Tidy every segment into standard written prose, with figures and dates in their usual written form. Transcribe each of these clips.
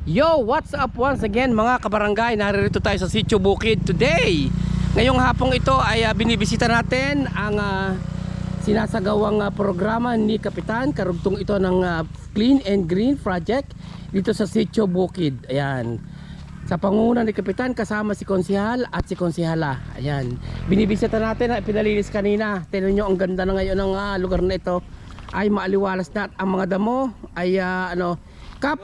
Yo, what's up once again mga kabarangay? Naririto tayo sa Sitio Bukid today. Ngayong hapong ito ay binibisita natin ang sinasagawang programa ni Kapitan. Karugtong ito ng Clean and Green Project dito sa Sitio Bukid. Ayan. Sa pangunguna ni Kapitan kasama si Konsehal at si Konsehala. Ayan. Binibisita natin na pinalinis kanina. Tingnan nyo ang ganda na ngayon ng lugar na ito. Ay maaliwalas na at ang mga damo ay Kap,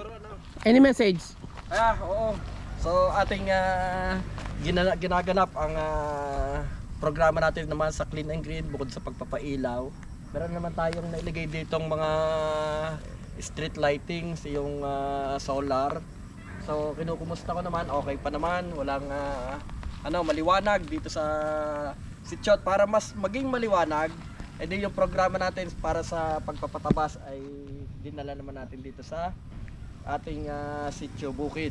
any message? Oo. So ating ginaganap ang programa natin naman sa Clean and Green. Bukod sa pagpapailaw, meron naman tayong nailagay ditong mga street lighting, yung solar. So kinukumusta ko naman, okay pa naman, walang maliwanag dito sa sitio. Para mas maging maliwanag, edi yung programa natin para sa pagpapatabas ay dinala naman natin dito sa ating Sitio Bukid.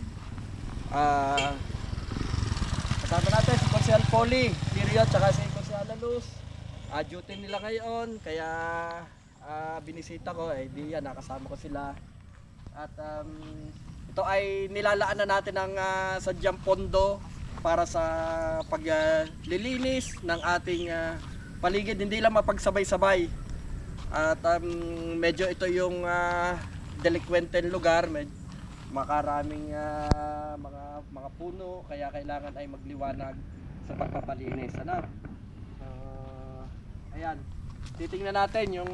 Kasama natin si Konsehal Polly Lirio at si Konsehal Luz. Duty nila ngayon, kaya binisita ko, di yan, nakasama ko sila. At ito ay nilalaan na natin ng sadyang pondo para sa paglilinis ng ating paligid, hindi lang mapagsabay-sabay. At medyo ito yung delinquenten lugar, makaraming mga puno, kaya kailangan ay magliwanag sa pagpapalinis. Ayan, titingnan natin yung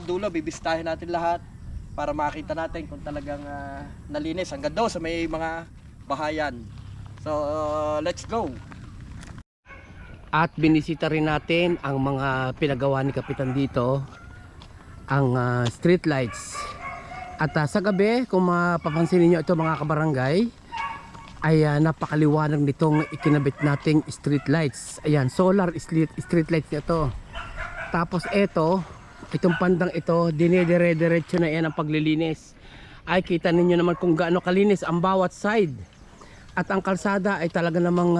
dulo, bibistahin natin lahat para makita natin kung talagang nalinis hanggang doon sa may mga bahayan. So let's go. At binisita rin natin ang mga pinagawa ni Kapitan dito, ang street lights. At sa gabi, kung mapapansin niyo ito mga kabarangay, ay napakaliwanag nitong ikinabit nating street lights. Ayan, solar street lights nito. Tapos itong pandang ito, dinedire-diretso na yan ang paglilinis. Ay kita ninyo naman kung gaano kalinis ang bawat side. At ang kalsada ay talaga namang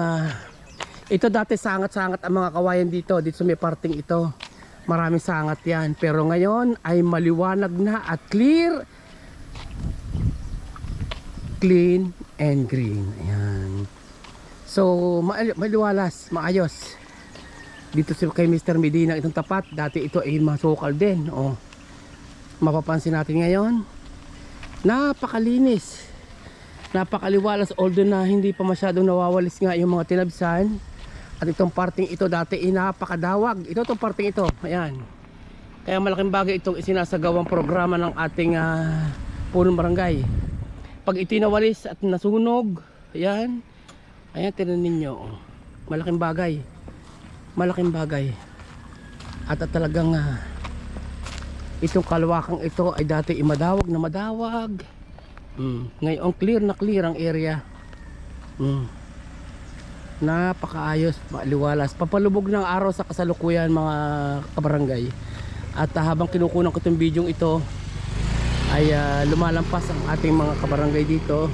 ito dati sangat-sangat ang mga kawayan dito sa may parting ito. Maraming sangat yan, pero ngayon ay maliwanag na at clean and green. Ayan. So maliwalas, maayos. Dito kay Mr. Medina itong tapat, dati ito ay masukal din. Mapapansin natin ngayon, napakalinis, napakaliwalas, although na hindi pa masyadong nawawalis nga yung mga tinabsan. At itong parting ito dati ay napakadawag. Itong parting ito, ayan. Kaya malaking bagay itong isinasagawang programa ng ating punong barangay. Pag itinawalis at nasunog, ayan, tinan ninyo, malaking bagay, at talagang itong kalawakang ito ay dati madawag na madawag. Ngayon clear na clear ang area. Napakaayos, maliwalas, papalubog ng araw sa kasalukuyan mga kabarangay. At habang kinukunan ko itong video ito ay lumalampas ang ating mga kabarangay dito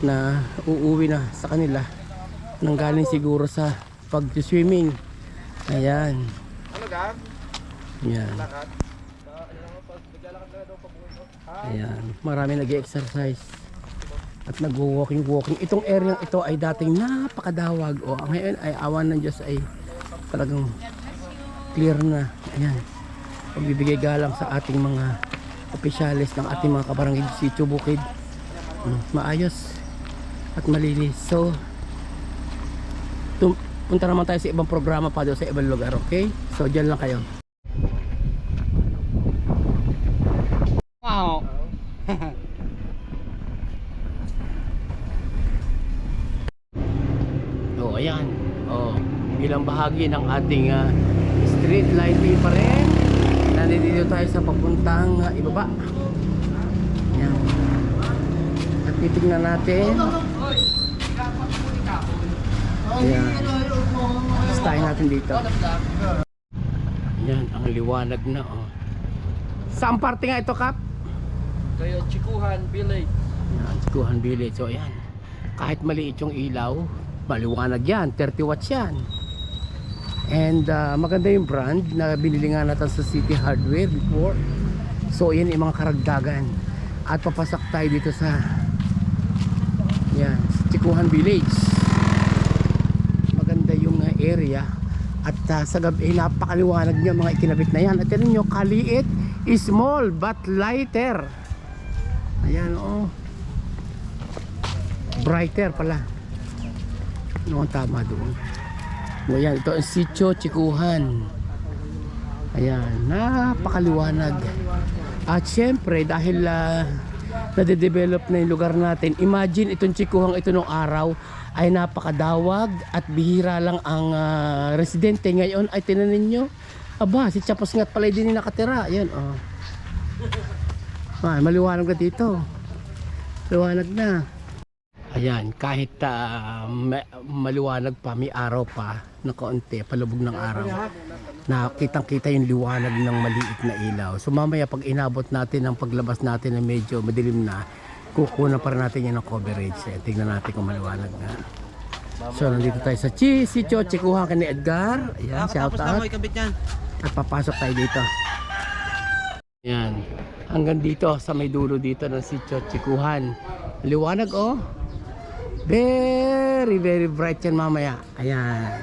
na uuwi na sa kanila, nanggaling siguro sa pag-swimming. Ayan. Ayan. Ayan, marami nag-exercise at nag-walking. Itong area ito ay dating napakadawag, ngayon ay awan ng Diyos ay talagang clear na. Ayan, pagbibigay galang sa ating mga opisyalis ng ating mga kabarangay sa Sitio Bukid. Maayos at malinis. So punta naman tayo sa ibang programa pa doon sa ibang lugar, okay? So dyan lang kayo. Wow. Ayan, bilang bahagi ng ating street lighting pa rin, nandito tayo sa papuntang ibaba. Ayan. At titignan natin. Ayan, stayin natin dito. Ayan, ang liwanag na. Saan parte nga ito, Kap? Kaya Chikuhan Village. Ayan, Chikuhan Village. So ayan, kahit maliit yung ilaw, maliwanag yan, 30 watts yan. And maganda yung brand na binili nga natin sa City Hardware before. So yan yung mga karagdagan. At papasak tayo dito sa Yan, Chikuhan Village. Maganda yung area. At sa gabi, napakaliwanag niya mga ikinabit na yan. At yan nyo, kaliit, small but lighter. Ayan, oh. Brighter pala. Ano ang tama doon? Ayan, ito ang Sitio Chikuhan. Ayan, napakaliwanag. At syempre, dahil nade-develop na yung lugar natin, imagine itong Chikuhang ito nung araw ay napakadawag at bihira lang ang residente. Ngayon ay tinanin nyo, aba, si Chapos Ngat pala din nakatira. Ayan, oh. Maliwanag na dito. Maliwanag na. Ayan, kahit maliwanag pa, may araw pa na kaunti, palubog ng araw, na kitang-kita yung liwanag ng maliit na ilaw. So mamaya pag inabot natin ang paglabas natin na medyo madilim na, kukunan pa rin natin yan ng coverage. Tingnan natin kung maliwanag na. So nandito tayo sa Sitio Chikuhan ni Edgar. Ayan, shout out. At papasok tayo dito. Ayan, hanggang dito sa may dulo dito ng Sitio Chikuhan. Liwanag, oh. Very bright yan mamaya. Ayan.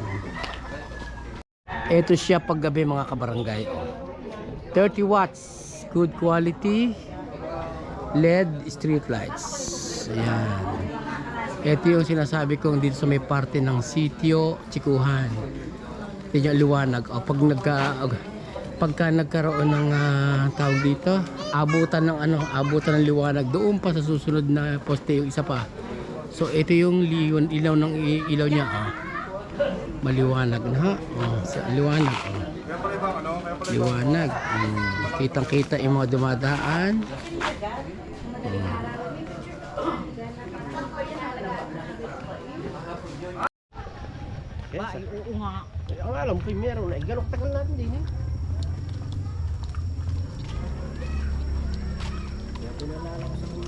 Ito siya paggabi mga kabarangay. 30 watts. Good quality. LED street lights. Ayan. Ito yung sinasabi kong dito sa may parte ng Sitio Chikuhan. Ito yung liwanag. O, pagka nagkaroon ng tawag dito, abutan ng liwanag doon pa sa susunod na poste yung isa pa. So ito yung ilaw ng ilaw niya, oh. Maliwanag na, ha? Oh, liwanag, oh. Liwanag. Kitang-kita yung mga dumadaan. Oo nga. Ang alam ko meron na, ganok tagal natin din, eh. Kaya pinalala ko sa